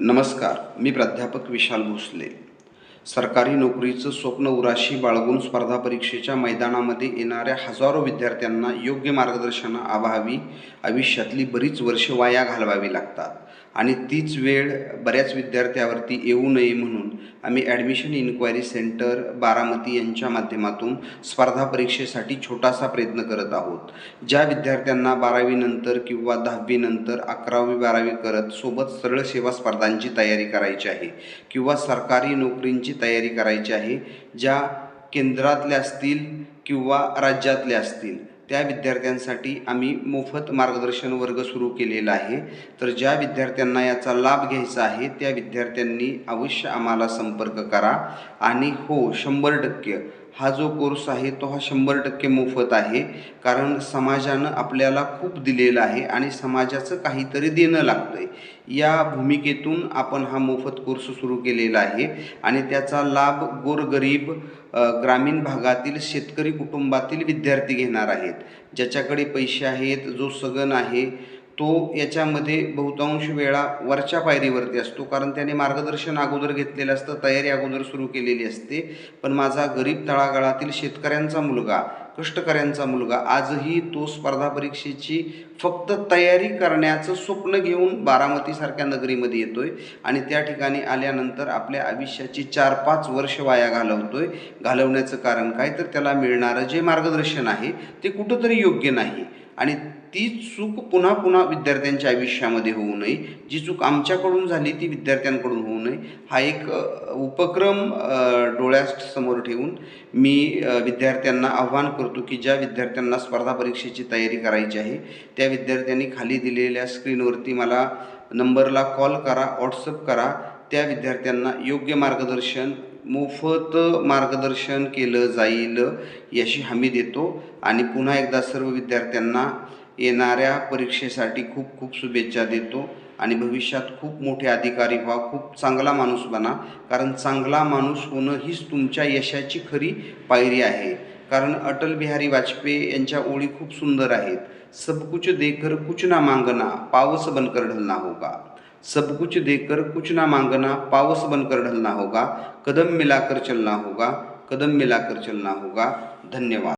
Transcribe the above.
नमस्कार. मी प्राध्यापक विशाल भोसले. सरकारी नोकरीचं स्वप्न उराशी बाळगून स्पर्धा परीक्षेच्या मैदानामध्ये येणाऱ्या हजारो विद्यार्थ्यांना योग्य मार्गदर्शनाअभावी आयुष्यातली बरीच वर्षे वाया घालवावी लागतात आणि तीच वेळ बऱ्याच विद्यार्थ्यावरती येऊ नये म्हणून आम्ही ॲडमिशन इन्क्वायरी सेंटर बारामती यांच्या माध्यमातून स्पर्धा परीक्षेसाठी छोटासा प्रयत्न करत आहोत. ज्या विद्यार्थ्यांना 12वी किंवा 10वी 11वी-12वी करत सोबत सरळ सेवा स्पर्धांची तयारी करायची आहे किंवा सरकारी नोकरींची तयारी करायची आहे, ज्या केंद्रातल्या असतील किंवा राज्यातल्या असतील, त्या विद्यार्थ्यांसाठी आम्ही मोफत मार्गदर्शन वर्ग सुरू केलेला आहे. तर ज्या विद्यार्थ्यांना याचा लाभ घ्यायचा आहे त्या विद्यार्थ्यांनी अवश्य आम्हाला संपर्क करा. आणि हो, 100% हा जो कोर्स आहे तो 100% मोफत आहे. कारण समाजानं आपल्याला खूप दिलेलं आहे आणि समाजाचं काहीतरी देणं लागतं आहे, या भूमिकेतून आपण हा मोफत कोर्स सुरू केलेला आहे. आणि त्याचा लाभ गोरगरीब ग्रामीण भागातील शेतकरी कुटुंबातील विद्यार्थी घेणार आहेत. ज्याच्याकडे पैसे आहेत, जो सगन आहे, तो याच्यामध्ये बहुतांश वेळा वरच्या पायरीवरती असतो, कारण त्याने मार्गदर्शन अगोदर घेतलेलं असतं, तयारी अगोदर सुरू केलेली असते. पण माझा गरीब तळागाळातील शेतकऱ्यांचा मुलगा, कष्टकऱ्यांचा मुलगा आजही तो स्पर्धा परीक्षेची फक्त तयारी करण्याचं स्वप्न घेऊन बारामतीसारख्या नगरीमध्ये येतोय आणि त्या ठिकाणी आल्यानंतर आपल्या आयुष्याची 4-5 वर्ष वाया घालवतोय. घालवण्याचं कारण काय, तर त्याला मिळणारं जे मार्गदर्शन आहे ते कुठंतरी योग्य नाही. आणि ती चूक पुन्हा पुन्हा विद्यार्थ्यांच्या आयुष्यामध्ये होऊ नये, जी चूक आमच्याकडून झाली ती विद्यार्थ्यांकडून होऊ नये, हा एक उपक्रम डोळ्यासमोर ठेवून मी विद्यार्थ्यांना आव्हान करतो की ज्या विद्यार्थ्यांना स्पर्धा परीक्षेची तयारी करायची आहे त्या विद्यार्थ्यांनी खाली दिलेल्या स्क्रीनवरती मला नंबरला कॉल करा, व्हॉट्सअप करा. त्या विद्यार्थ्यांना योग्य मार्गदर्शन, मोफत मार्गदर्शन केलं जाईल याची हमी देतो. आणि पुन्हा एकदा सर्व विद्यार्थ्यांना येणाऱ्या परीक्षेसाठी खूप खूप शुभेच्छा देतो. आणि भविष्यात खूप मोठे अधिकारी व्हा, खूप चांगला माणूस बना, कारण चांगला माणूस होणं हीच तुमच्या यशाची खरी पायरी आहे. कारण अटल बिहारी वाजपेयी यांच्या ओळी खूप सुंदर आहेत. सब कुछ देकर कुछ ना मांगना, पावस बनकर ढलना होगा. सब कुछ देकर कुछ ना मांगना, पावस बनकर ढलना होगा. कदम मिलाकर चलना होगा, कदम मिलाकर चलना होगा. धन्यवाद.